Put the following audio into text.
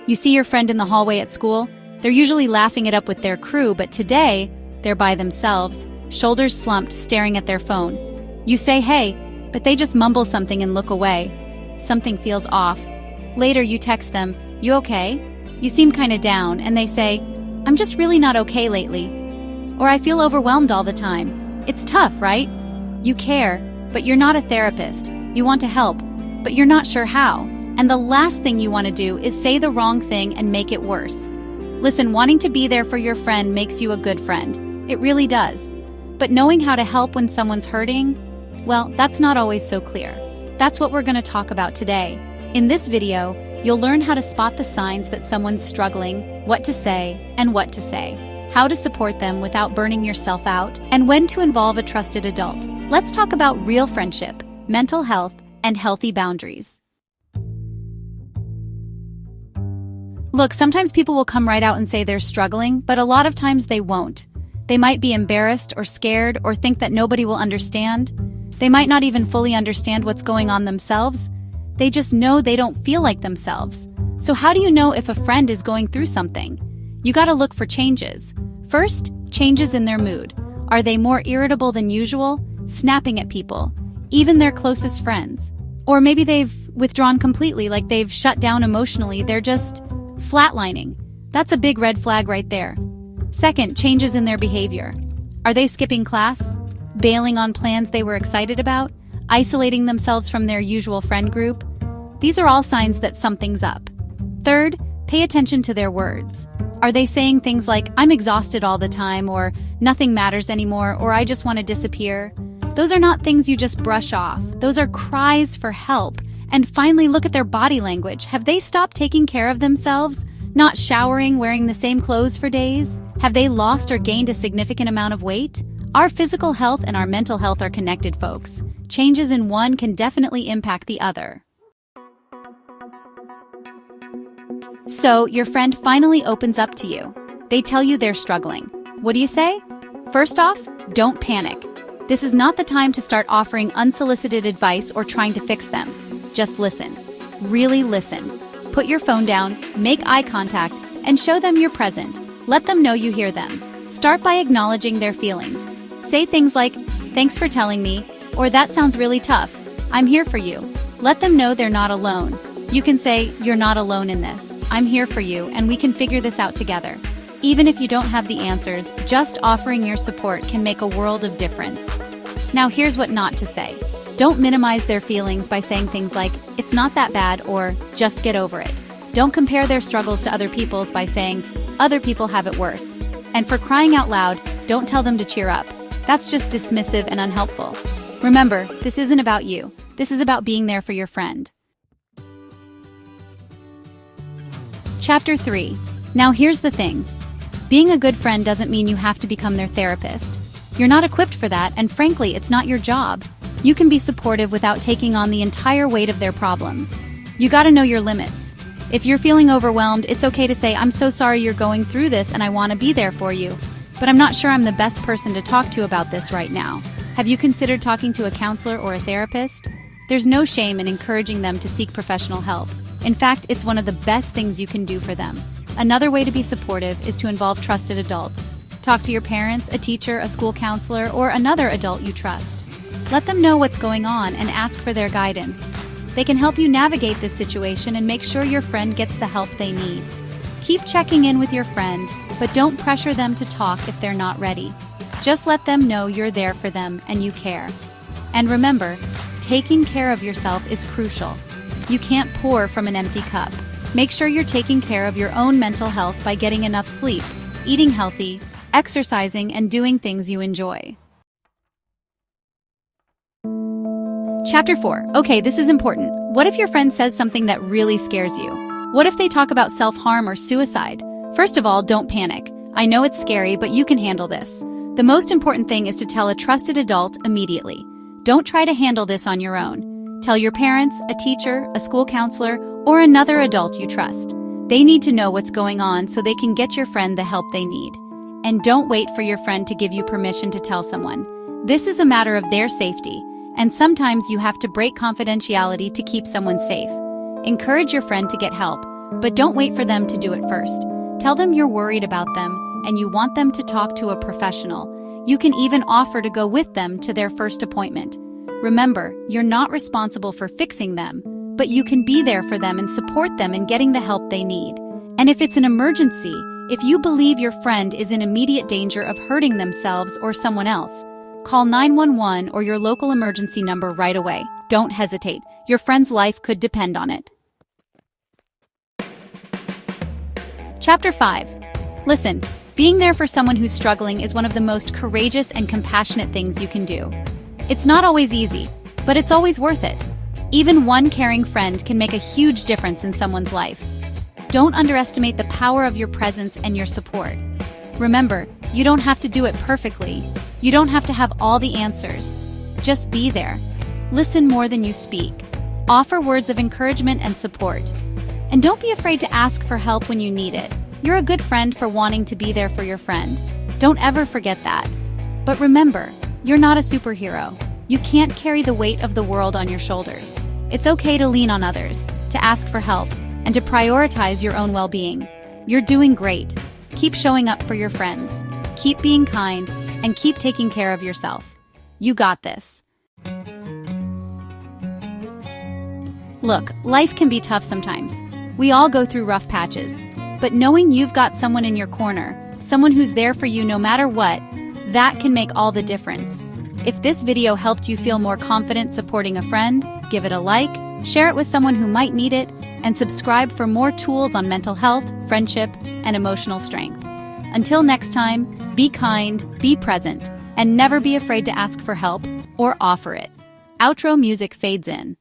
You see your friend in the hallway at school? They're usually laughing it up with their crew, but today, they're by themselves, shoulders slumped, staring at their phone. You say, "Hey," but they just mumble something and look away. Something feels off. Later, you text them, "You okay?" You seem kinda down, and they say, "I'm just really not okay lately." Or, "I feel overwhelmed all the time." It's tough, right? You care, but you're not a therapist. You want to help, but you're not sure how. And the last thing you want to do is say the wrong thing and make it worse. Listen, wanting to be there for your friend makes you a good friend. It really does. But knowing how to help when someone's hurting, well, that's not always so clear. That's what we're going to talk about today. In this video, you'll learn how to spot the signs that someone's struggling, what to say, and what to say, how to support them without burning yourself out, and when to involve a trusted adult. Let's talk about real friendship, mental health, and healthy boundaries. Look, sometimes people will come right out and say they're struggling, but a lot of times they won't. They might be embarrassed or scared or think that nobody will understand. They might not even fully understand what's going on themselves. They just know they don't feel like themselves. So how do you know if a friend is going through something? You gotta look for changes. First, changes in their mood. Are they more irritable than usual, snapping at people, even their closest friends? Or maybe they've withdrawn completely, like they've shut down emotionally, they're just flatlining. That's a big red flag right there. Second, changes in their behavior. Are they skipping class, bailing on plans they were excited about, isolating themselves from their usual friend group? These are all signs that something's up. Third, pay attention to their words. Are they saying things like, "I'm exhausted all the time," or "nothing matters anymore," or "I just want to disappear"? Those are not things you just brush off. Those are cries for help. And finally, look at their body language. Have they stopped taking care of themselves? Not showering, wearing the same clothes for days? Have they lost or gained a significant amount of weight? Our physical health and our mental health are connected, folks. Changes in one can definitely impact the other. So, your friend finally opens up to you. They tell you they're struggling. What do you say? First off, don't panic. This is not the time to start offering unsolicited advice or trying to fix them. Just listen. Really listen. Put your phone down, make eye contact, and show them you're present. Let them know you hear them. Start by acknowledging their feelings. Say things like, "Thanks for telling me," or "That sounds really tough. I'm here for you." Let them know they're not alone. You can say, "You're not alone in this. I'm here for you, and we can figure this out together." Even if you don't have the answers, just offering your support can make a world of difference. Now here's what not to say. Don't minimize their feelings by saying things like, "It's not that bad," or "Just get over it." Don't compare their struggles to other people's by saying, "Other people have it worse." And for crying out loud, don't tell them to cheer up. That's just dismissive and unhelpful. Remember, this isn't about you. This is about being there for your friend. Chapter 3. Now here's the thing. Being a good friend doesn't mean you have to become their therapist. You're not equipped for that, and frankly, it's not your job. You can be supportive without taking on the entire weight of their problems. You gotta know your limits. If you're feeling overwhelmed, it's okay to say, "I'm so sorry you're going through this and I want to be there for you, but I'm not sure I'm the best person to talk to about this right now. Have you considered talking to a counselor or a therapist?" There's no shame in encouraging them to seek professional help. In fact, it's one of the best things you can do for them. Another way to be supportive is to involve trusted adults. Talk to your parents, a teacher, a school counselor, or another adult you trust. Let them know what's going on and ask for their guidance. They can help you navigate this situation and make sure your friend gets the help they need. Keep checking in with your friend, but don't pressure them to talk if they're not ready. Just let them know you're there for them and you care. And remember, taking care of yourself is crucial. You can't pour from an empty cup. Make sure you're taking care of your own mental health by getting enough sleep, eating healthy, exercising, and doing things you enjoy. Chapter 4. Okay, this is important. What if your friend says something that really scares you? What if they talk about self-harm or suicide? First of all, don't panic. I know it's scary, but you can handle this. The most important thing is to tell a trusted adult immediately. Don't try to handle this on your own. Tell your parents, a teacher, a school counselor, or another adult you trust. They need to know what's going on so they can get your friend the help they need. And don't wait for your friend to give you permission to tell someone. This is a matter of their safety, and sometimes you have to break confidentiality to keep someone safe. Encourage your friend to get help, But don't wait for them to do it first. Tell them you're worried about them and you want them to talk to a professional. You can even offer to go with them to their first appointment. Remember, you're not responsible for fixing them, but you can be there for them and support them in getting the help they need. And if it's an emergency, if you believe your friend is in immediate danger of hurting themselves or someone else, call 911 or your local emergency number right away. Don't hesitate. Your friend's life could depend on it. Chapter 5. Listen, being there for someone who's struggling is one of the most courageous and compassionate things you can do. It's not always easy, but it's always worth it. Even one caring friend can make a huge difference in someone's life. Don't underestimate the power of your presence and your support. Remember, you don't have to do it perfectly. You don't have to have all the answers. Just be there. Listen more than you speak. Offer words of encouragement and support. And don't be afraid to ask for help when you need it. You're a good friend for wanting to be there for your friend. Don't ever forget that. But remember, you're not a superhero. You can't carry the weight of the world on your shoulders. It's okay to lean on others, to ask for help, and to prioritize your own well-being. You're doing great. Keep showing up for your friends. Keep being kind, and keep taking care of yourself. You got this. Look, life can be tough sometimes. We all go through rough patches. But knowing you've got someone in your corner, someone who's there for you no matter what, that can make all the difference. If this video helped you feel more confident supporting a friend, give it a like, share it with someone who might need it, and subscribe for more tools on mental health, friendship, and emotional strength. Until next time, be kind, be present, and never be afraid to ask for help or offer it. Outro music fades in.